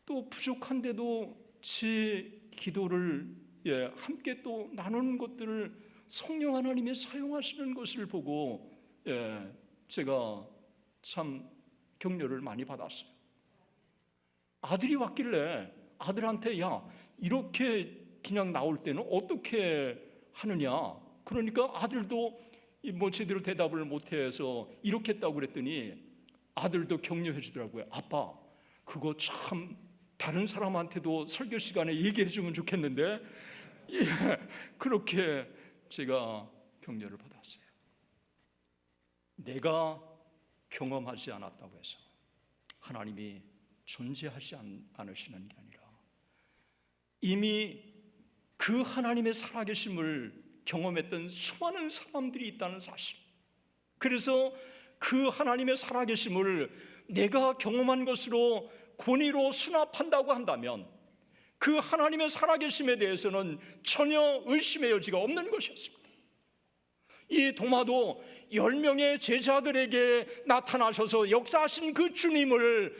또 부족한데도 제 기도를 함께 또 나누는 것들을 성령 하나님이 사용하시는 것을 보고 제가 참 격려를 많이 받았어요. 아들이 왔길래 아들한테 야, 이렇게 그냥 나올 때는 어떻게 하느냐. 그러니까 아들도 뭐 제대로 대답을 못해서 이렇게 했다고 그랬더니 아들도 격려해 주더라고요. 아빠, 그거 참 다른 사람한테도 설교 시간에 얘기해 주면 좋겠는데. 예, 그렇게 제가 격려를 받았어요. 내가 경험하지 않았다고 해서 하나님이 존재하지 않으시는 게 아니라 이미 그 하나님의 살아계심을 경험했던 수많은 사람들이 있다는 사실, 그래서 그 하나님의 살아계심을 내가 경험한 것으로 권위로 수납한다고 한다면 그 하나님의 살아계심에 대해서는 전혀 의심의 여지가 없는 것이었습니다. 이 도마도 10명의 제자들에게 나타나셔서 역사하신 그 주님을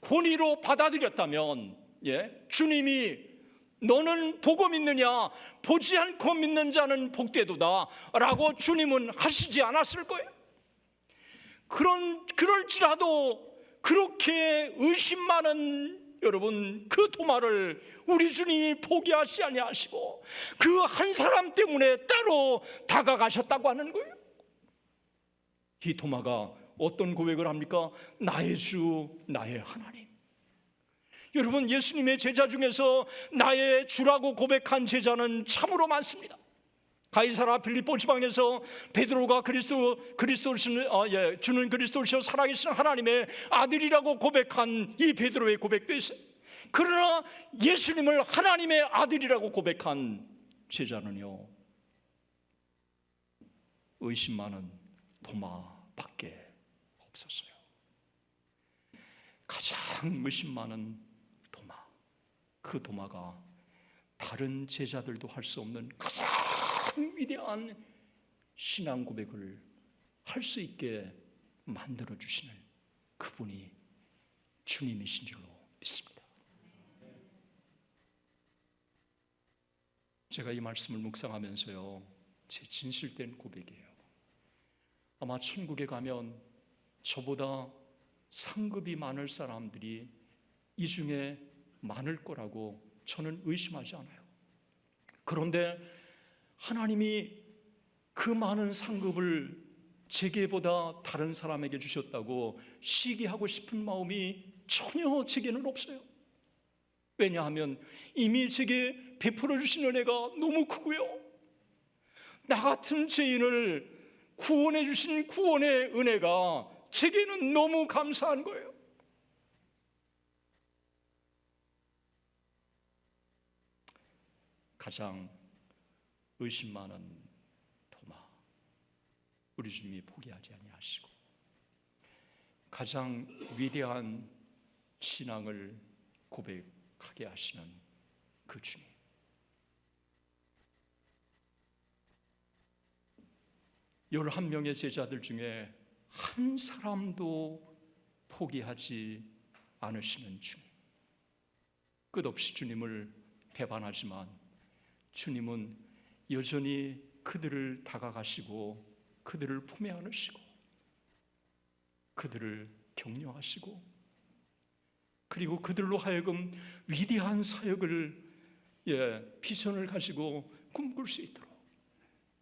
권위로 받아들였다면, 주님이 너는 보고 믿느냐, 보지 않고 믿는 자는 복되도다 라고 주님은 하시지 않았을 거예요. 그럴지라도 그렇게 의심 많은 여러분, 그 도마를 우리 주님이 포기하시 아니하시고 그 한 사람 때문에 따로 다가가셨다고 하는 거예요. 이 도마가 어떤 고백을 합니까? 나의 주, 나의 하나님. 여러분, 예수님의 제자 중에서 나의 주라고 고백한 제자는 참으로 많습니다. 가이사라 빌립보 지방에서 베드로가 주는 그리스도시요 살아계신 하나님의 아들이라고 고백한 이 베드로의 고백도 있어요. 그러나 예수님을 하나님의 아들이라고 고백한 제자는요, 의심 많은 도마밖에 없었어요. 가장 의심 많은 도마, 그 도마가 다른 제자들도 할 수 없는 가장 위대한 신앙 고백을 할 수 있게 만들어 주시는 그분이 주님이신 줄로 믿습니다. 제가 이 말씀을 묵상하면서요, 제 진실된 고백이에요. 아마 천국에 가면 저보다 상급이 많을 사람들이 이 중에 많을 거라고 저는 의심하지 않아요. 그런데 하나님이 그 많은 상급을 제게보다 다른 사람에게 주셨다고 시기하고 싶은 마음이 전혀 제게는 없어요. 왜냐하면 이미 제게 베풀어 주신 은혜가 너무 크고요, 나 같은 죄인을 구원해 주신 구원의 은혜가 제게는 너무 감사한 거예요. 가장 의심 많은 도마, 우리 주님이 포기하지 아니하시고 가장 위대한 신앙을 고백하게 하시는 그 주님, 11명의 제자들 중에 한 사람도 포기하지 않으시는 주님, 끝없이 주님을 배반하지만 주님은 여전히 그들을 다가가시고 그들을 품에 안으시고 그들을 격려하시고, 그리고 그들로 하여금 위대한 사역을 비전을 가지고 꿈꿀 수 있도록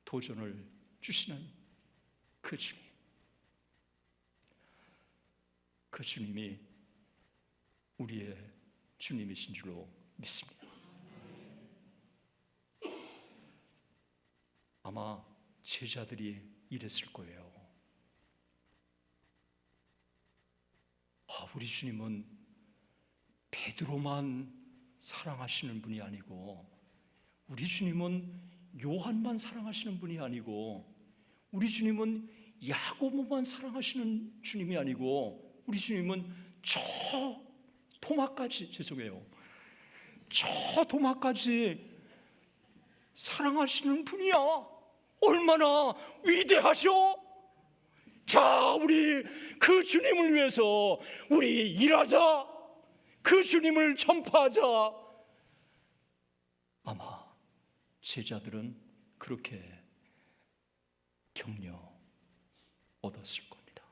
도전을 주시는 그 주님, 그 주님이 우리의 주님이신 줄로 믿습니다. 아마 제자들이 이랬을 거예요. 우리 주님은 베드로만 사랑하시는 분이 아니고, 우리 주님은 요한만 사랑하시는 분이 아니고, 우리 주님은 야고보만 사랑하시는 주님이 아니고, 우리 주님은 저 도마까지, 저 도마까지 사랑하시는 분이야. 얼마나 위대하셔. 자, 우리 그 주님을 위해서 우리 일하자. 그 주님을 전파하자. 아마 제자들은 그렇게 격려 얻었을 겁니다.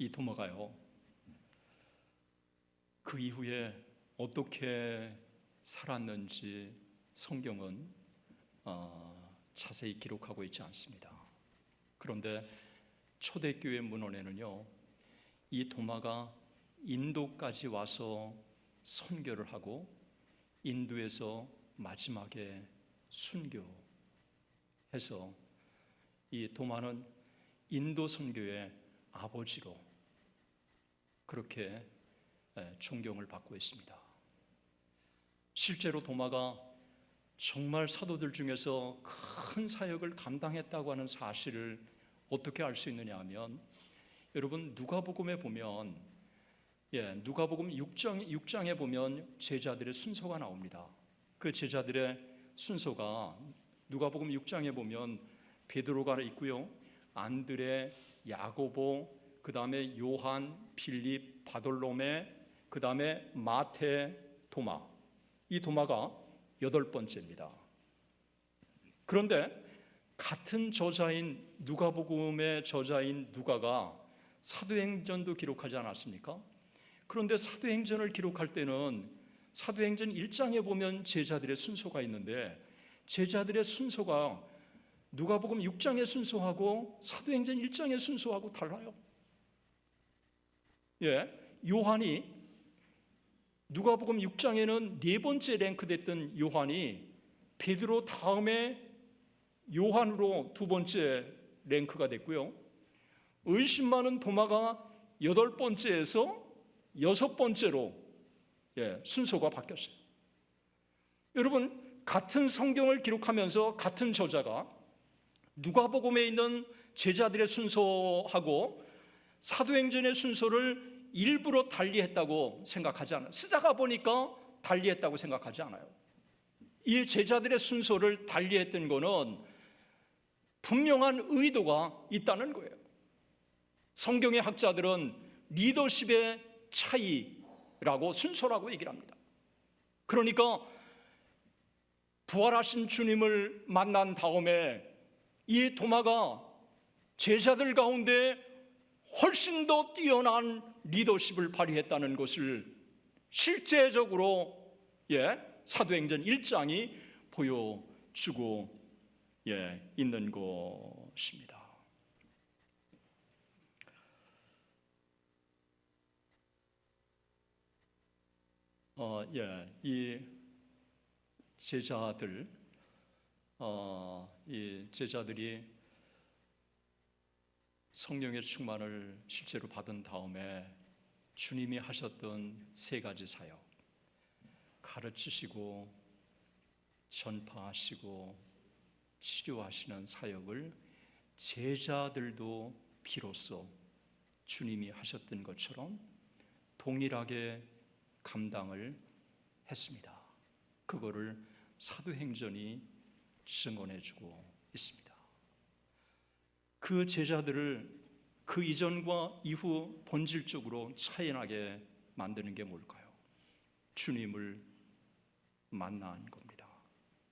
이 도마가요, 그 이후에 어떻게 살았는지 성경은 자세히 기록하고 있지 않습니다. 그런데 초대교회 문헌에는요, 이 도마가 인도까지 와서 선교를 하고 인도에서 마지막에 순교해서 이 도마는 인도 선교의 아버지로 그렇게 존경을 받고 있습니다. 실제로 도마가 정말 사도들 중에서 큰 사역을 감당했다고 하는 사실을 어떻게 알 수 있느냐 하면, 여러분 누가복음에 보면 누가복음 6장에 보면 제자들의 순서가 나옵니다. 그 제자들의 순서가 누가복음 6장에 보면 베드로가 있고요, 안드레, 야고보, 그 다음에 요한, 빌립, 바돌로메, 그 다음에 마태, 도마. 이 도마가 8번째입니다. 그런데 같은 저자인 누가복음의 저자인 누가가 사도행전도 기록하지 않았습니까? 그런데 사도행전을 기록할 때는 사도행전 1장에 보면 제자들의 순서가 있는데, 제자들의 순서가 누가복음 6장의 순서하고 사도행전 1장의 순서하고 달라요. 요한이 누가복음 6장에는 4번째 랭크됐던 요한이 베드로 다음에 요한으로 2번째 랭크가 됐고요, 의심 많은 도마가 8번째에서 6번째로 순서가 바뀌었어요. 여러분, 같은 성경을 기록하면서 같은 저자가 누가복음에 있는 제자들의 순서하고 사도행전의 순서를 일부러 달리했다고 생각하지 않아요. 쓰다가 보니까 달리했다고 생각하지 않아요. 이 제자들의 순서를 달리했던 것은 분명한 의도가 있다는 거예요. 성경의 학자들은 리더십의 차이라고, 순서라고 얘기를 합니다. 그러니까 부활하신 주님을 만난 다음에 이 도마가 제자들 가운데 훨씬 더 뛰어난 리더십을 발휘했다는 것을 실제적으로 사도행전 1장이 보여주고 있는 것입니다. 이 제자들이 성령의 충만을 실제로 받은 다음에 주님이 하셨던 3가지 사역, 가르치시고 전파하시고 치료하시는 사역을 제자들도 비로소 주님이 하셨던 것처럼 동일하게 감당을 했습니다. 그거를 사도행전이 증언해주고 있습니다. 그 제자들을 그 이전과 이후 본질적으로 차이나게 만드는 게 뭘까요? 주님을 만난 겁니다.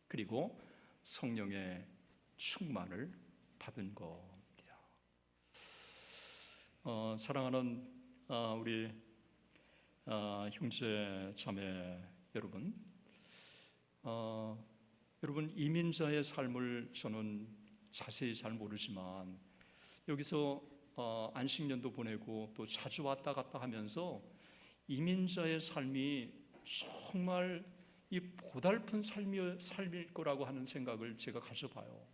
그리고 성령의 충만을 받은 겁니다. 사랑하는 우리 형제 자매 여러분, 여러분 이민자의 삶을 저는 자세히 잘 모르지만 여기서 안식년도 보내고 또 자주 왔다 갔다 하면서 이민자의 삶이 정말 이 고달픈 삶일 거라고 하는 생각을 제가 가져봐요.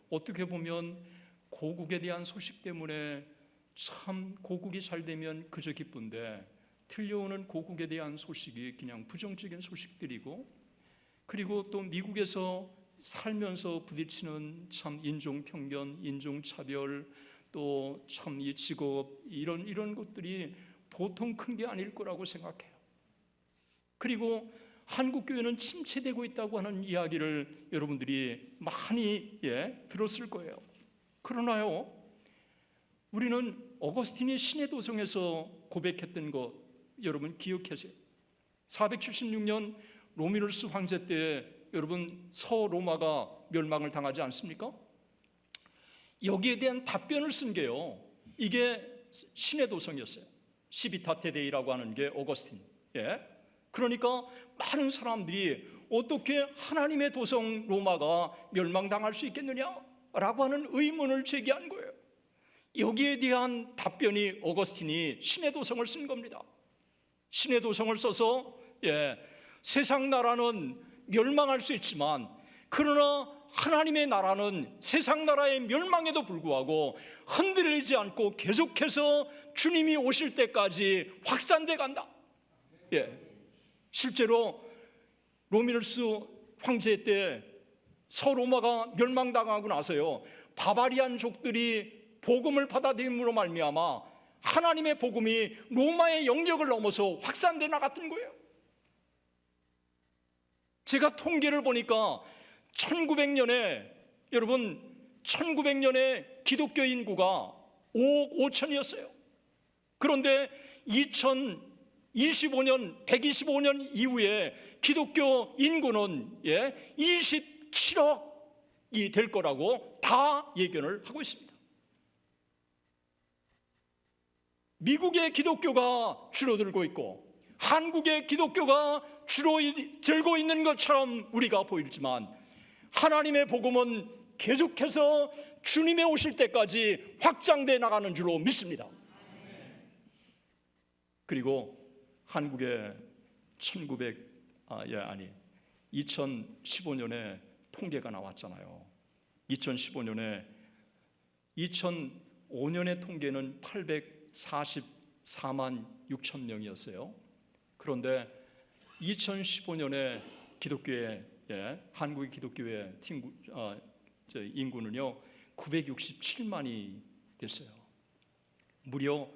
어떻게 보면 고국에 대한 소식 때문에 참 고국이 잘 되면 그저 기쁜데, 들려오는 고국에 대한 소식이 그냥 부정적인 소식들이고, 그리고 또 미국에서 살면서 부딪히는 참 인종편견, 인종차별, 또 참 이 직업, 이런 것들이 보통 큰 게 아닐 거라고 생각해요. 그리고 한국 교회는 침체되고 있다고 하는 이야기를 여러분들이 많이 들었을 거예요. 그러나요, 우리는 어거스틴이 신의 도성에서 고백했던 것 여러분 기억하세요? 476년 로미누스 황제 때 여러분 서로마가 멸망을 당하지 않습니까? 여기에 대한 답변을 쓴 게요, 이게 신의 도성이었어요. 시비타테 데이라고 하는 게 오거스틴. 그러니까 많은 사람들이 어떻게 하나님의 도성 로마가 멸망당할 수 있겠느냐라고 하는 의문을 제기한 거예요. 여기에 대한 답변이 오거스틴이 신의 도성을 쓴 겁니다. 신의 도성을 써서 세상 나라는 멸망할 수 있지만 그러나 하나님의 나라는 세상 나라의 멸망에도 불구하고 흔들리지 않고 계속해서 주님이 오실 때까지 확산돼 간다. 실제로 로미누스 황제 때 서로마가 멸망당하고 나서요, 바바리안족들이 복음을 받아들임으로 말미암아 하나님의 복음이 로마의 영역을 넘어서 확산돼 나갔던 거예요. 제가 통계를 보니까 1900년에 여러분 1900년에 기독교 인구가 5억 5천이었어요. 그런데 2025년 125년 이후에 기독교 인구는 27억이 될 거라고 다 예견을 하고 있습니다. 미국의 기독교가 줄어들고 있고 한국의 기독교가 줄어들고 있는 것처럼 우리가 보이지만 하나님의 복음은 계속해서 주님의 오실 때까지 확장돼 나가는 줄로 믿습니다. 그리고 한국의 2015년에 통계가 나왔잖아요. 2005년의 통계는 844만 6천 명이었어요. 그런데 2015년에 기독교의 한국의 기독교의 인구는요 967만이 됐어요. 무려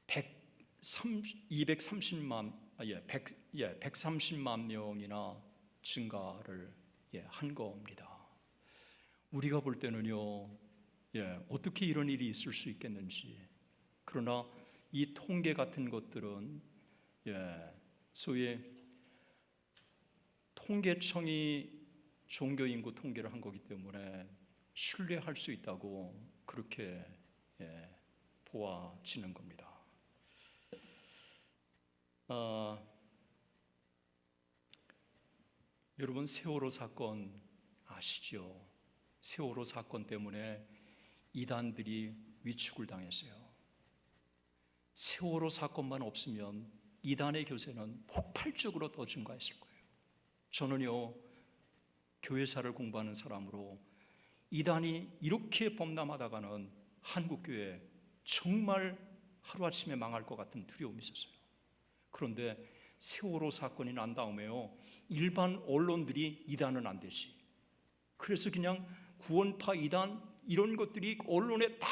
130만 명이나 증가를 한 겁니다. 우리가 볼 때는요, 어떻게 이런 일이 있을 수 있겠는지. 그러나 이 통계 같은 것들은 소위 통계청이 종교인구 통계를 한 거기 때문에 신뢰할 수 있다고 그렇게 보아지는 겁니다. 여러분 세월호 사건 아시죠? 세월호 사건 때문에 이단들이 위축을 당했어요. 세월호 사건만 없으면 이단의 교세는 폭발적으로 더 증가했을 거예요. 저는요 교회사를 공부하는 사람으로 이단이 이렇게 범람하다가는 한국교회 정말 하루아침에 망할 것 같은 두려움이 있었어요. 그런데 세월호 사건이 난 다음에요 일반 언론들이 이단은 안 되지, 그래서 그냥 구원파 이단 이런 것들이 언론에 다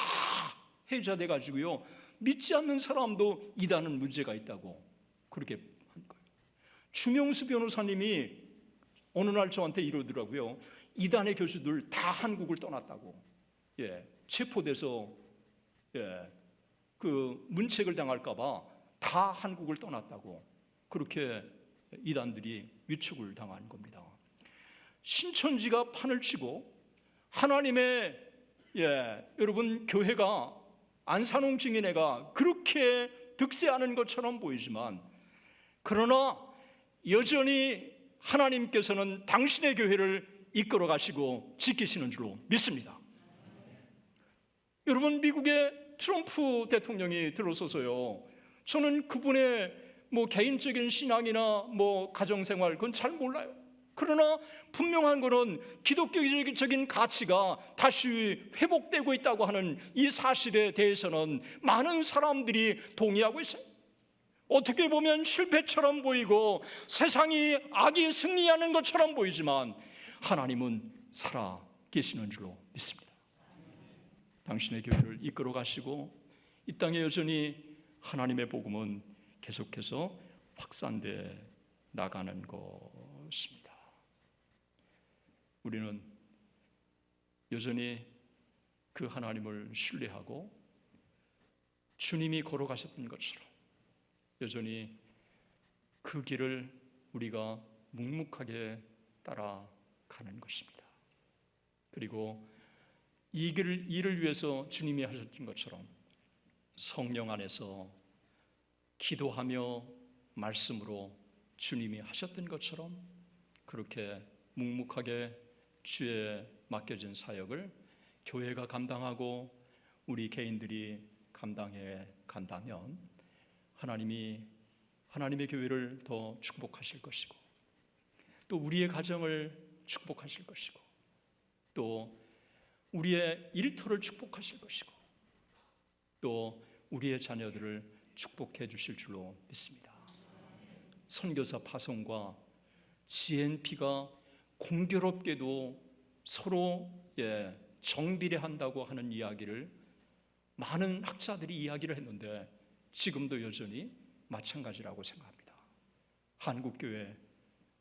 회자돼 가지고요 믿지 않는 사람도 이단은 문제가 있다고 그렇게 한 거예요. 주명수 변호사님이 어느 날 저한테 이러더라고요. 이단의 교수들 다 한국을 떠났다고. 체포돼서 그 문책을 당할까봐 다 한국을 떠났다고 그렇게 이단들이 위축을 당한 겁니다. 신천지가 판을 치고 하나님의 여러분 교회가 안산홍 증인회가 그렇게 득세하는 것처럼 보이지만 그러나 여전히 하나님께서는 당신의 교회를 이끌어 가시고 지키시는 줄로 믿습니다. 여러분 미국의 트럼프 대통령이 들어서서요 저는 그분의 개인적인 신앙이나 가정생활 그건 잘 몰라요. 그러나 분명한 것은 기독교적인 가치가 다시 회복되고 있다고 하는 이 사실에 대해서는 많은 사람들이 동의하고 있어요. 어떻게 보면 실패처럼 보이고 세상이 악이 승리하는 것처럼 보이지만 하나님은 살아 계시는 줄로 믿습니다. 당신의 교회를 이끌어 가시고 이 땅에 여전히 하나님의 복음은 계속해서 확산돼 나가는 것입니다. 우리는 여전히 그 하나님을 신뢰하고 주님이 걸어가셨던 것처럼 여전히 그 길을 우리가 묵묵하게 따라가는 것입니다. 그리고 이 일을 위해서 주님이 하셨던 것처럼 성령 안에서 기도하며 말씀으로 주님이 하셨던 것처럼 그렇게 묵묵하게 주에 맡겨진 사역을 교회가 감당하고 우리 개인들이 감당해 간다면 하나님이 하나님의 교회를 더 축복하실 것이고 또 우리의 가정을 축복하실 것이고 또 우리의 일터를 축복하실 것이고 또 우리의 자녀들을 축복해 주실 줄로 믿습니다. 선교사 파송과 GNP가 공교롭게도 서로 정비례한다고 하는 이야기를 많은 학자들이 이야기를 했는데 지금도 여전히 마찬가지라고 생각합니다. 한국교회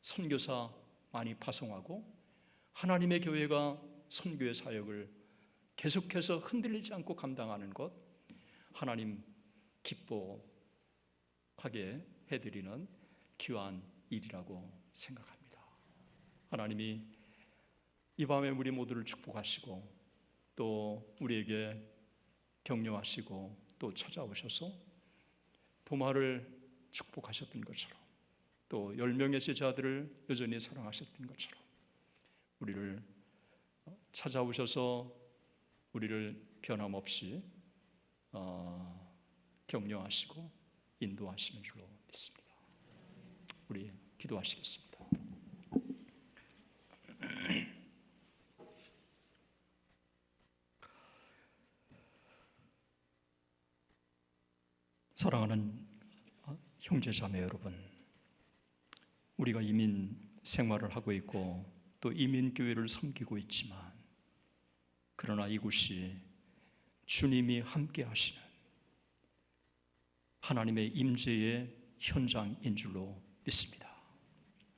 선교사 많이 파송하고 하나님의 교회가 선교의 사역을 계속해서 흔들리지 않고 감당하는 것 하나님 기뻐하게 해드리는 귀한 일이라고 생각합니다. 하나님이 이 밤에 우리 모두를 축복하시고 또 우리에게 격려하시고 또 찾아오셔서 도마를 축복하셨던 것처럼 또 10명의 제자들을 여전히 사랑하셨던 것처럼 우리를 찾아오셔서 우리를 변함없이 격려하시고 인도하시는 줄로 믿습니다. 우리 기도하시겠습니다. 사랑하는 형제자매 여러분, 우리가 이민 생활을 하고 있고 또 이민교회를 섬기고 있지만 그러나 이곳이 주님이 함께 하시는 하나님의 임재의 현장인 줄로 믿습니다.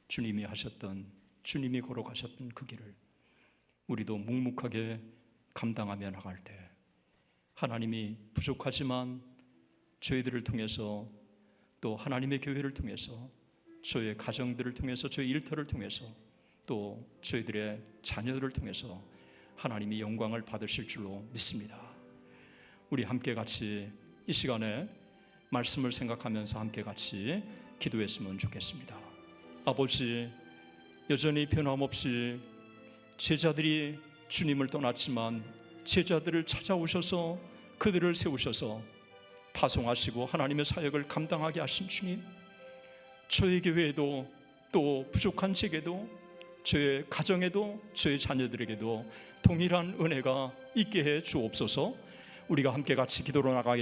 주님이 하셨던, 주님이 걸어가셨던 그 길을 우리도 묵묵하게 감당하며 나갈 때 하나님이 부족하지만 저희들을 통해서 또 하나님의 교회를 통해서 저의 가정들을 통해서 저의 일터를 통해서 또 저희들의 자녀들을 통해서 하나님이 영광을 받으실 줄로 믿습니다. 우리 함께 같이 이 시간에 말씀을 생각하면서 함께 같이 기도했으면 좋겠습니다. 아버지, 여전히 변함없이 제자들이 주님을 떠났지만 제자들을 찾아오셔서 그들을 세우셔서 파송하시고 하나님의 사역을 감당하게 하신 주님, 저의 교회에도 또 부족한 제게도 저의 가정에도 저의 자녀들에게도 동일한 은혜가 있게 해 주옵소서. 우리가 함께 같이 기도로 나가겠습니다.